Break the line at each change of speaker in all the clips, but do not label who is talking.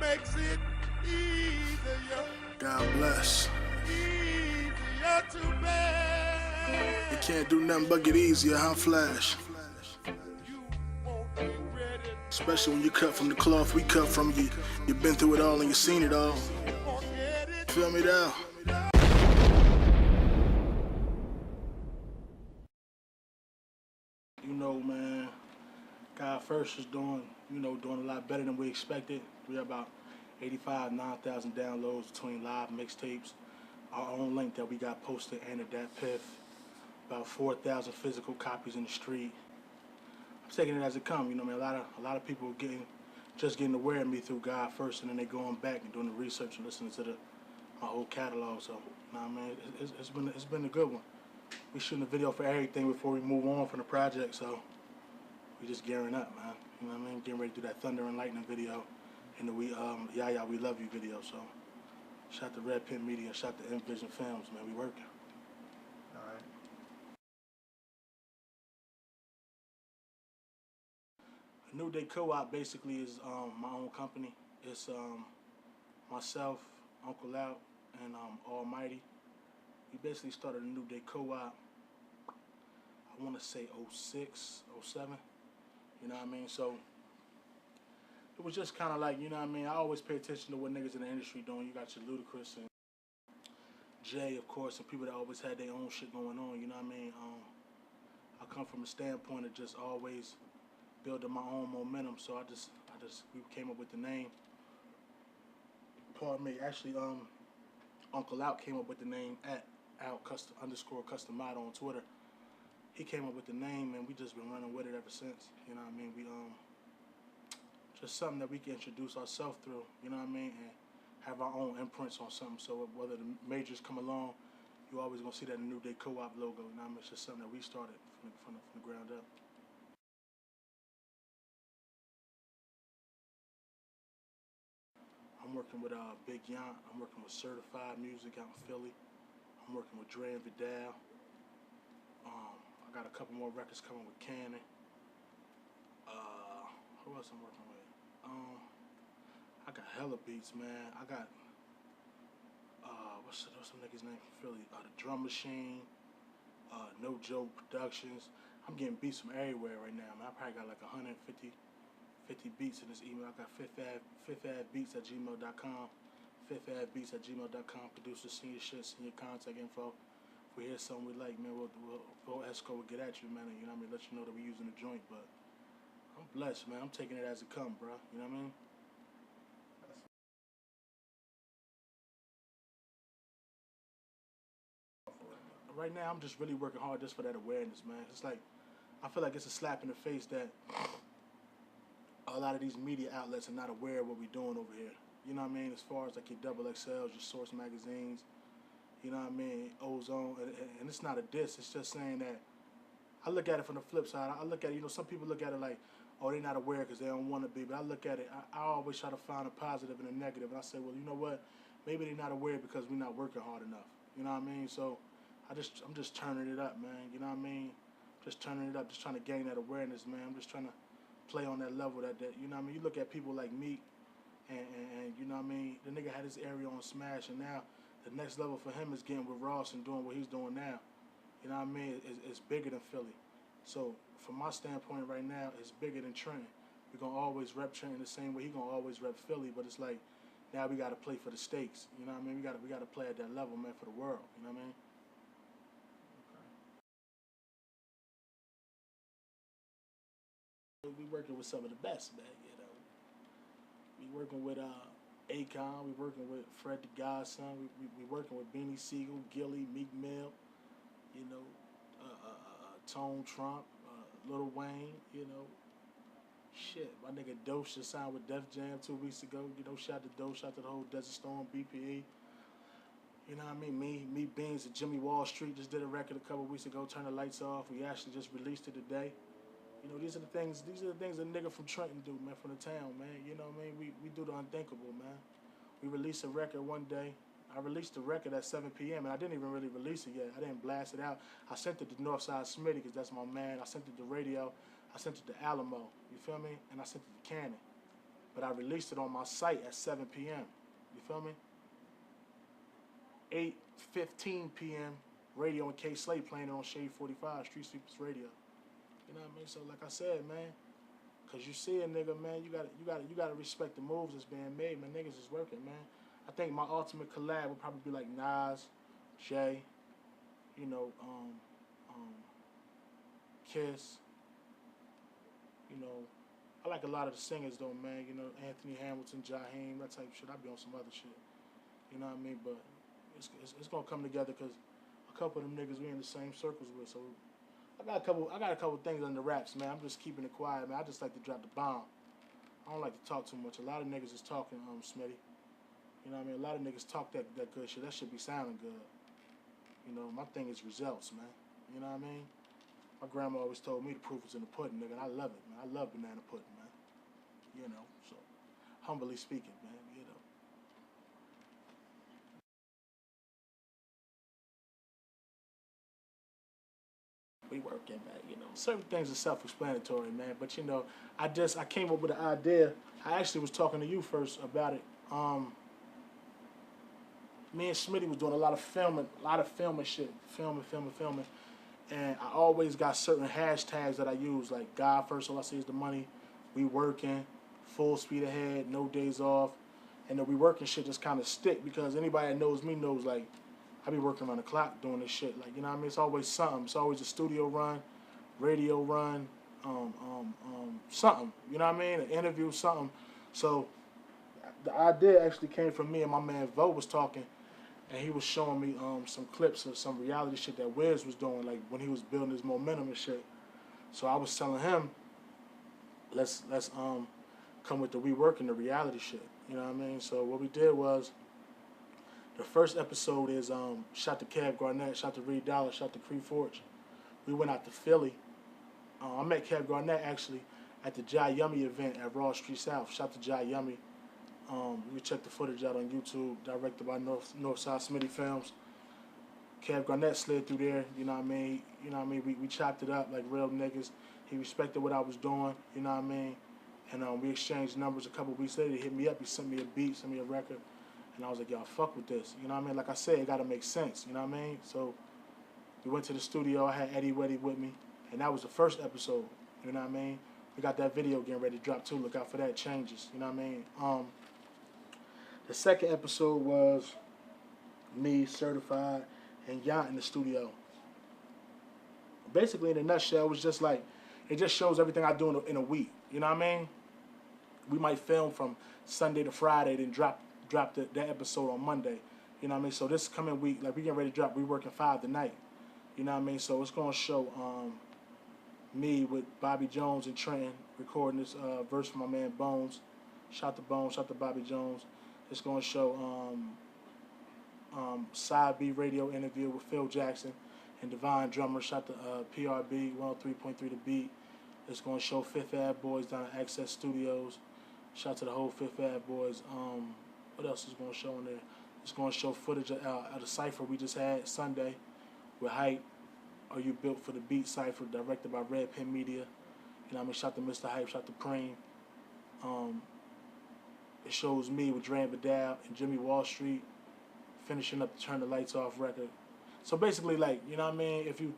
makes it easier.
God bless.
Easier to bear.
You can't do nothing but get easier, huh, Flash?
You won't be ready.
Especially when you cut from the cloth we cut from. You've been through it all and you've seen it all.
Forget it.
Feel me though? You know, man, God First is doing a lot better than we expected. We have about 9,000 downloads between live mixtapes, our own link that we got posted, anewdayco-op, about 4,000 physical copies in the street. I'm taking it as it comes, you know, man. A lot of people just getting aware of me through God First, and then they going back and doing the research and listening to my whole catalog. So, you know, man, it's been a good one. We shooting a video for everything before we move on from the project, so we just gearing up, man. You know what I mean? Getting ready to do that Thunder and Lightning video, and the We Love You video. So, shout to Red Pin Media, shout to Envision Films, man. We working.
All right.
New Day Co-op basically is my own company. It's myself, Uncle Out, and Almighty. We basically started a New Day Co-op, I want to say 06, 07, you know what I mean? So it was just kind of like, you know what I mean? I always pay attention to what niggas in the industry doing. You got your Ludacris and Jay, of course, and people that always had their own shit going on, you know what I mean? I come from a standpoint of just always building my own momentum, so we came up with the name. Pardon me, actually, Uncle Out came up with the name at @out_custom model on Twitter. He came up with the name, and we just been running with it ever since. You know what I mean? We just something that we can introduce ourselves through. You know what I mean? And have our own imprints on something. So whether the majors come along, you always gonna see that New Day Co-op logo. You know what I mean? It's just something that we started from the ground up. I'm working with Big Yant. I'm working with Certified Music out in Philly. I'm working with Dre and Vidal. I got a couple more records coming with Cannon. Who else I'm working with? I got hella beats, man. I got what's some niggas name from Philly? The Drum Machine, No Joke Productions. I'm getting beats from everywhere right now, man. I probably got like 150 beats in this email. I got fifthadbeats@gmail.com. fifthadbeats@gmail.com. Producers, send your shit, send your contact info. If we hear something we like, man, we'll escort, we'll get at you, man. You know what I mean? Let you know that we're using the joint, but I'm blessed, man. I'm taking it as it comes, bro. You know what I mean? Right now, I'm just really working hard just for that awareness, man. It's like, I feel like it's a slap in the face that a lot of these media outlets are not aware of what we're doing over here. You know what I mean? As far as like your XXLs, your Source magazines, you know what I mean? Ozone, and it's not a diss. It's just saying that I look at it from the flip side. I look at it, you know, some people look at it like, oh, they're not aware because they don't want to be. But I look at it, I always try to find a positive and a negative. And I say, well, you know what? Maybe they're not aware because we're not working hard enough. You know what I mean? So I'm just turning it up, man. You know what I mean? Just turning it up, just trying to gain that awareness, man. I'm just trying to play on that level that you know what I mean? You look at people like Meek and you know what I mean? The nigga had his area on Smash, and now the next level for him is getting with Ross and doing what he's doing now. You know what I mean? It's bigger than Philly. So from my standpoint right now, it's bigger than Trenton. We're going to always rep Trenton the same way. He's going to always rep Philly, but it's like, now we got to play for the stakes. You know what I mean? We got to play at that level, man, for the world. You know what I mean? We working with some of the best, man, you know. We working with Akon, we working with Fred the Godson, we working with Beanie Siegel, Gilly, Meek Mill, you know, Tone Trump, Lil Wayne, you know. Shit, my nigga Dose just signed with Def Jam 2 weeks ago. You know, shout to Dose, shout to the whole Desert Storm, BPE. You know what I mean? Me, Beans, and Jimmy Wall Street just did a record a couple weeks ago, Turn the Lights Off. We actually just released it today. You know, these are the things a nigga from Trenton do, man, from the town, man. You know what I mean? We do the unthinkable, man. We released a record one day. I released the record at 7 p.m. and I didn't even really release it yet. I didn't blast it out. I sent it to NORTHSIDESMITTY because that's my man. I sent it to radio. I sent it to Alamo. You feel me? And I sent it to Cannon. but I released it on my site at 7 p.m. You feel me? 8:15 p.m. radio and K Slate playing it on Shade 45 Street Sweepers Radio. You know what I mean? So like I said, man, cause you see a nigga, man, you gotta respect the moves that's being made, man. Niggas is working, man. I think my ultimate collab would probably be like Nas, Jay, you know, Kiss. You know, I like a lot of the singers though, man. You know, Anthony Hamilton, Jaheim, that type of shit. I be on some other shit. You know what I mean? But it's gonna come together because a couple of them niggas we in the same circles with. So I got a couple things under wraps, man. I'm just keeping it quiet, man. I just like to drop the bomb. I don't like to talk too much. A lot of niggas is talking, Smitty. You know what I mean? A lot of niggas talk that good shit. That shit be sounding good. You know, my thing is results, man. You know what I mean? My grandma always told me the proof is in the pudding, nigga, and I love it, man. I love banana pudding, man. You know, so humbly speaking, man, you know. We working, man, you know. Certain things are self-explanatory, man, but you know, I came up with an idea. I actually was talking to you first about it. Me and Smitty was doing a lot of filming shit, filming. And I always got certain hashtags that I use, like God first, all I see is the money, we working, full speed ahead, no days off. And the we working shit just kind of stick because anybody that knows me knows, like, I be working around the clock doing this shit. Like, you know what I mean? It's always something. It's always a studio run, radio run, something. You know what I mean? An interview, something. So the idea actually came from me and my man Vo was talking. And he was showing me some clips of some reality shit that Wiz was doing, like when he was building his momentum and shit. So I was telling him, let's come with the we working the reality shit. You know what I mean? So what we did was, the first episode is shot to Kev Garnett, shot to Reed Dollar, shot to Cree Forge. We went out to Philly. I met Kev Garnett actually at the Jai Yummy event at Raw Street South. Shot to Jai Yummy. You check the footage out on YouTube, directed by NORTHSIDESMITTY Films. Kev Garnett slid through there, you know what I mean? You know what I mean? We chopped it up like real niggas. He respected what I was doing, you know what I mean? And we exchanged numbers a couple weeks later. He hit me up, he sent me a beat, sent me a record. And I was like, yo, fuck with this. You know what I mean? Like I said, it gotta make sense, you know what I mean? So we went to the studio, I had Eddie Weddy with me, and that was the first episode, you know what I mean? We got that video getting ready to drop too, look out for that, changes, you know what I mean? The second episode was me, Certified, and Yacht in the studio. Basically, in a nutshell, it was just like, it just shows everything I do in a week. You know what I mean? We might film from Sunday to Friday, then drop that episode on Monday. You know what I mean? So this coming week, like we getting ready to drop, we working 5 tonight. You know what I mean? So it's going to show me with Bobby Jones and Trenton recording this verse for my man Bones. Shout to Bones, shout to Bobby Jones. It's going to show Side B radio interview with Phil Jackson and Divine Drummer. Shout to PRB 103.3 The Beat. It's going to show Fifth Ave Boys down at Access Studios. Shout to the whole Fifth Ave Boys. What else is going to show in there? It's going to show footage of the cypher we just had Sunday with Hype. Are You Built for the Beat cypher, directed by Red Pen Media. You know what I mean? Shout to Mr. Hype, shout to Preem. It shows me with Dre Vidal and Jimmy Wall Street finishing up the Turn the Lights Off record. So basically, like, you know what I mean? If you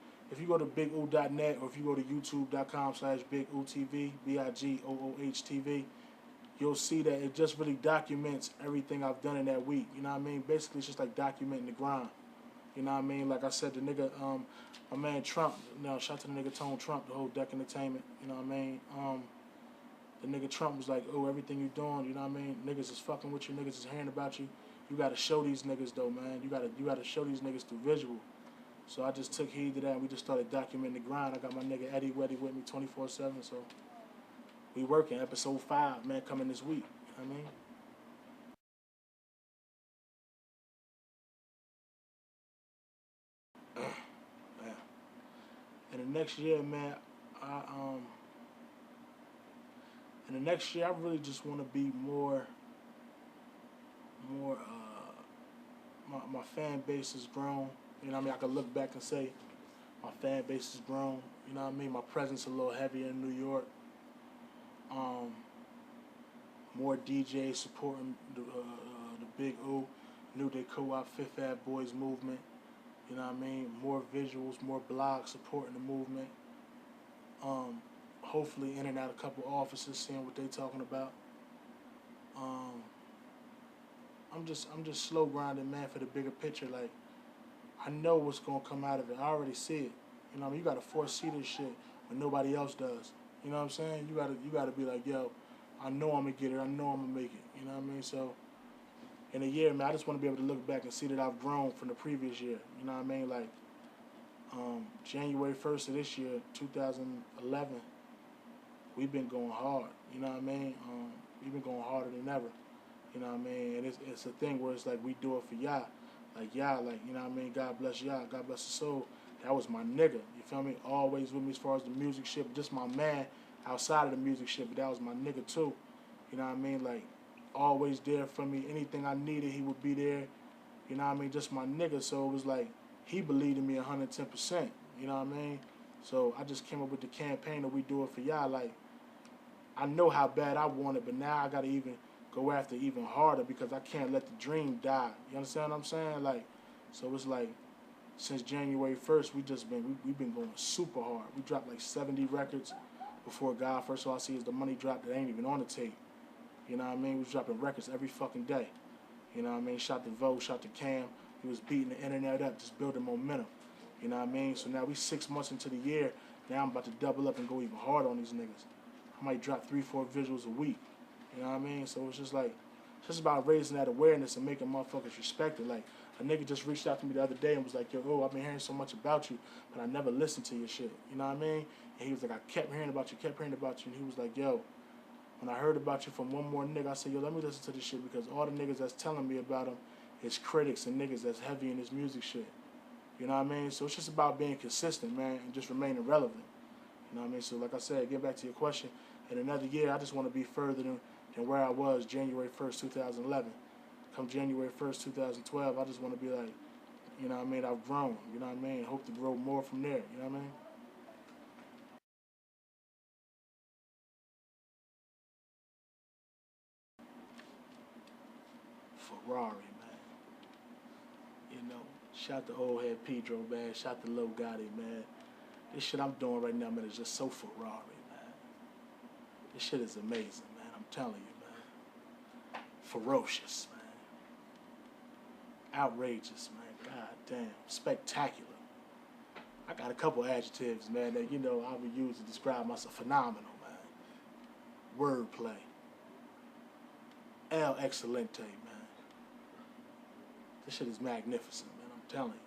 go to bigoo.net or if you go to youtube.com/bigoo-tv, BIGOOH-TV, you'll see that it just really documents everything I've done in that week. You know what I mean? Basically, it's just like documenting the grind. You know what I mean? Like I said, the nigga, my man Trump, shout to the nigga Tone Trump, the whole Deck Entertainment. You know what I mean? The nigga Trump was like, oh, everything you doing, you know what I mean? Niggas is fucking with you, niggas is hearing about you. You gotta show these niggas though, man. You gotta show these niggas through visual. So I just took heed to that and we just started documenting the grind. I got my nigga Eddie Weddy with me 24/7, so we working. Episode 5, man, coming this week. You know what I mean? Man. And the next year, man, in the next year, I really just want to be more. My fan base has grown. You know what I mean? I can look back and say my fan base has grown. You know what I mean? My presence a little heavier in New York. more DJs supporting the Big O, New Day Co-op, Fifth Ave Boys movement. You know what I mean? More visuals, more blogs supporting the movement. Hopefully in and out a couple offices, seeing what they talking about. I'm just slow grinding, man, for the bigger picture. Like, I know what's gonna come out of it. I already see it. You know what I mean? You gotta foresee this shit when nobody else does. You know what I'm saying? You gotta be like, yo, I know I'm gonna get it. I know I'm gonna make it. You know what I mean? So in a year, man, I just want to be able to look back and see that I've grown from the previous year. You know what I mean? Like, January 1st of this year, 2011, we've been going hard. You know what I mean? We've been going harder than ever. You know what I mean? And it's a thing where it's like we do it for y'all. Like, y'all, like, you know what I mean? God bless y'all. God bless the soul. That was my nigga. You feel me? Always with me as far as the music shit. Just my man outside of the music shit. But that was my nigga, too. You know what I mean? Like, always there for me. Anything I needed, he would be there. You know what I mean? Just my nigga. So it was like, he believed in me 110%. You know what I mean? So I just came up with the campaign that we do it for y'all. Like, I know how bad I want it, but now I got to even go after even harder because I can't let the dream die. You understand what I'm saying? Like, so it's like, since January 1st, we've been going super hard. We dropped like 70 records before God First All I See Is the Money drop that ain't even on the tape. You know what I mean? We was dropping records every fucking day. You know what I mean? Shot to Vogue, shot to Cam. He was beating the internet up, just building momentum. You know what I mean? So now we 6 months into the year. Now I'm about to double up and go even harder on these niggas. I might drop 3-4 visuals a week. You know what I mean? So it's just like, it's just about raising that awareness and making motherfuckers respect it. Like, a nigga just reached out to me the other day and was like, yo, I've been hearing so much about you, but I never listened to your shit. You know what I mean? And he was like, I kept hearing about you. And he was like, yo, when I heard about you from one more nigga, I said, yo, let me listen to this shit because all the niggas that's telling me about him is critics and niggas that's heavy in this music shit. You know what I mean? So it's just about being consistent, man, and just remaining relevant. You know what I mean? So like I said, get back to your question. In another year, I just want to be further than where I was January 1st, 2011. Come January 1st, 2012, I just want to be like, you know what I mean, I've grown, you know what I mean? Hope to grow more from there, you know what I mean? Ferrari, man. You know, shout to old head Pedro, man. Shout to Lil Gotti, man. This shit I'm doing right now, man, is just so Ferrari, man. This shit is amazing, man. I'm telling you, man. Ferocious, man. Outrageous, man. God damn. Spectacular. I got a couple adjectives, man, that, you know, I would use to describe myself. Phenomenal, man. Wordplay. El Excelente, man. This shit is magnificent, man. I'm telling you.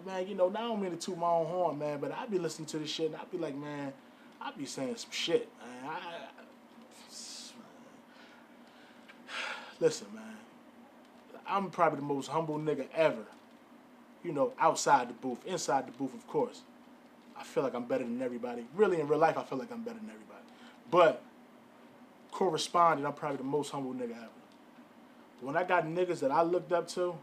Man, you know, not only to toot my own horn, man, but I be listening to this shit and I be like, man, I be saying some shit, man. Listen, man. I'm probably the most humble nigga ever. You know, outside the booth. Inside the booth, of course. I feel like I'm better than everybody. Really, in real life, I feel like I'm better than everybody. But, corresponding, I'm probably the most humble nigga ever. When I got niggas that I looked up to,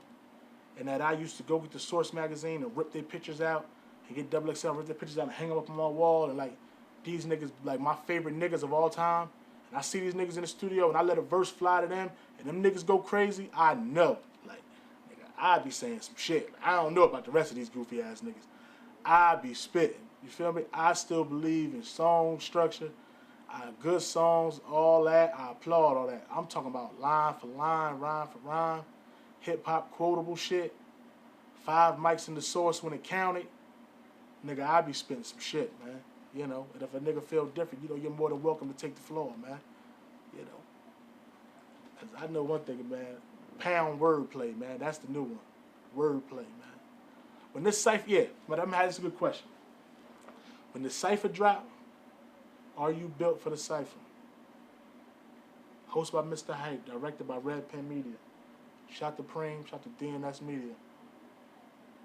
and that I used to go get the Source magazine and rip their pictures out, and get XXL, rip their pictures out and hang them up on my wall, and like, these niggas, like my favorite niggas of all time, and I see these niggas in the studio, and I let a verse fly to them, and them niggas go crazy, I know. Like, nigga, I be saying some shit. I don't know about the rest of these goofy ass niggas. I be spitting. You feel me? I still believe in song structure, good songs, all that. I applaud all that. I'm talking about line for line, rhyme for rhyme, hip-hop quotable shit, 5 mics in the Source when it counted. Nigga, I be spitting some shit, man. You know, and if a nigga feel different, you know, you're more than welcome to take the floor, man. You know. Because I know one thing, man. Pound wordplay, man. That's the new one. Wordplay, man. When this cipher, yeah, but I'm having a good question. When the cipher drop, are you built for the cipher? Hosted by Mr. Hype, directed by Red Pen Media. Shot to Preem, shot to DNS Media.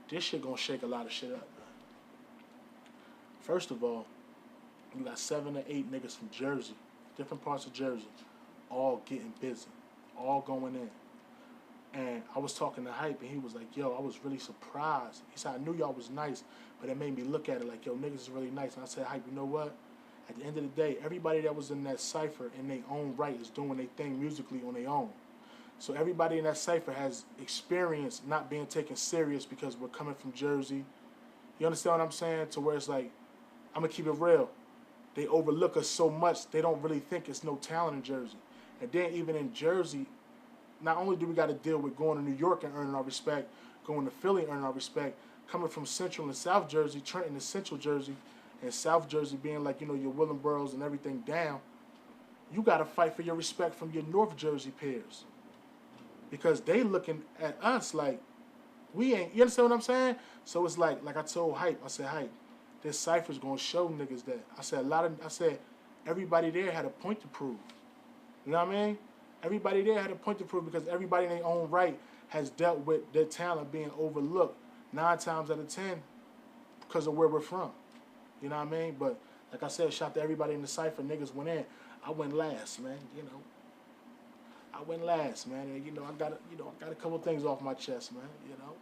This shit gonna shake a lot of shit up, man. First of all, you got 7 or 8 niggas from Jersey, different parts of Jersey, all getting busy, all going in. And I was talking to Hype, and he was like, yo, I was really surprised. He said, I knew y'all was nice, but it made me look at it like, yo, niggas is really nice. And I said, Hype, you know what? At the end of the day, everybody that was in that cipher in their own right is doing their thing musically on their own. So everybody in that cipher has experienced not being taken serious because we're coming from Jersey. You understand what I'm saying? To where it's like, I'm going to keep it real. They overlook us so much, they don't really think it's no talent in Jersey. And then even in Jersey, not only do we got to deal with going to New York and earning our respect, going to Philly and earning our respect, coming from Central and South Jersey, Trenton and Central Jersey, and South Jersey being like, you know, your Willingboro's and everything down, you got to fight for your respect from your North Jersey peers. Because they looking at us like, we ain't, you understand what I'm saying? So it's like I told Hype, I said, Hype, this cipher's going to show niggas that. I said, everybody there had a point to prove. You know what I mean? Everybody there had a point to prove because everybody in their own right has dealt with their talent being overlooked 9 times out of 10 because of where we're from. You know what I mean? But like I said, shout to everybody in the cipher. Niggas went in. I went last, man. You know, I went last, man. And, you know, I got a couple things off my chest, man. You know,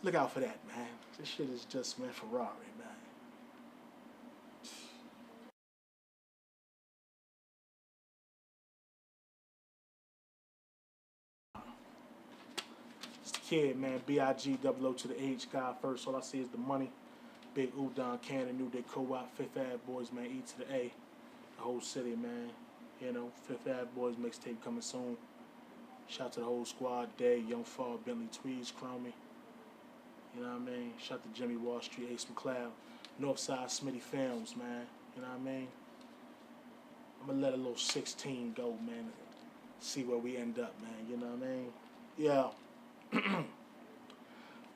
look out for that, man. This shit is just, man, Ferrari, man. It's the kid, man. B-I-G-O-O to the H. God first. All I see is the money. Big Udon Cannon, New Day Co-op, Fifth Ave Boys, man. E to the A. The whole city, man. You know, Fifth Ave Boys mixtape coming soon. Shout out to the whole squad. Day, Young Fall, Bentley Tweeds, Chromie. You know what I mean? Shout out to Jimmy Wall Street, Ace McCloud. NORTHSIDESMITTY Films, man. You know what I mean? I'm going to let a little 16 go, man. See where we end up, man. You know what I mean? Yeah.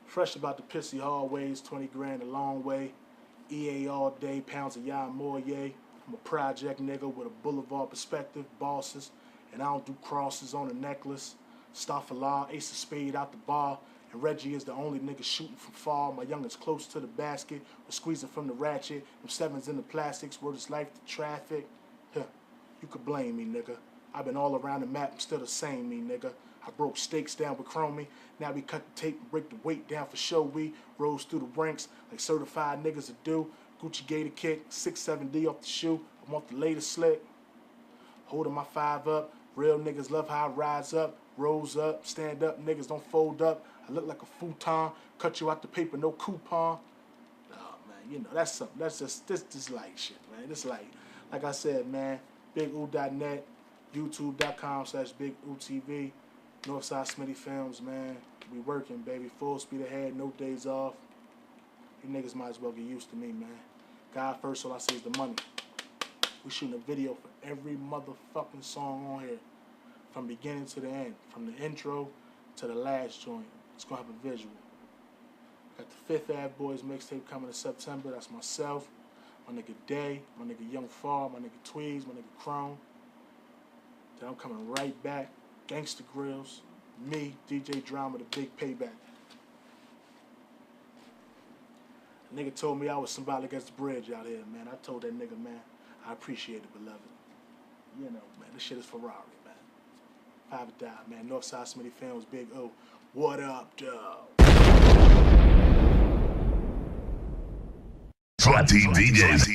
Fresh about the pissy hallways, 20 grand a long way. EA all day, pounds of Yah more, yay. I'm a project nigga with a boulevard perspective, bosses, and I don't do crosses on a necklace. Staffala, Ace of Spade out the bar, and Reggie is the only nigga shooting from far. My youngest close to the basket, we're squeezing from the ratchet. Them 7s in the plastics, word is life to traffic. Huh, you could blame me, nigga. I've been all around the map, I'm still the same, me, nigga. I broke stakes down with Chromie. Now we cut the tape and break the weight down for show. We rose through the ranks like certified niggas to do. Gucci Gator kick, 6-7D off the shoe. I'm off the latest slick. Holding my 5 up. Real niggas love how I rise up. Rose up, stand up, niggas don't fold up. I look like a futon. Cut you out the paper, no coupon. Oh man, you know, that's something. That's just this light shit, man. This like I said, man, BigU.net, YouTube.com/BigUTV. NORTHSIDESMITTY Films, man. We working, baby. Full speed ahead, no days off. You niggas might as well get used to me, man. God first, all I say is the money. We shooting a video for every motherfucking song on here. From beginning to the end. From the intro to the last joint. It's gonna have a visual. Got the Fifth Ave Boys mixtape coming in September. That's myself. My nigga Day. My nigga Young Fall. My nigga Tweeds. My nigga Chrome. Then I'm coming right back. Gangsta Grills, me, DJ Drama, the big payback. A nigga told me I was somebody against the bridge out here, man. I told that nigga, man, I appreciate it, beloved. You know, man, this shit is Ferrari, man. 5 or die, man. NORTHSIDESMITTY Films, Big O. What up, dog?
Swat Team DJs.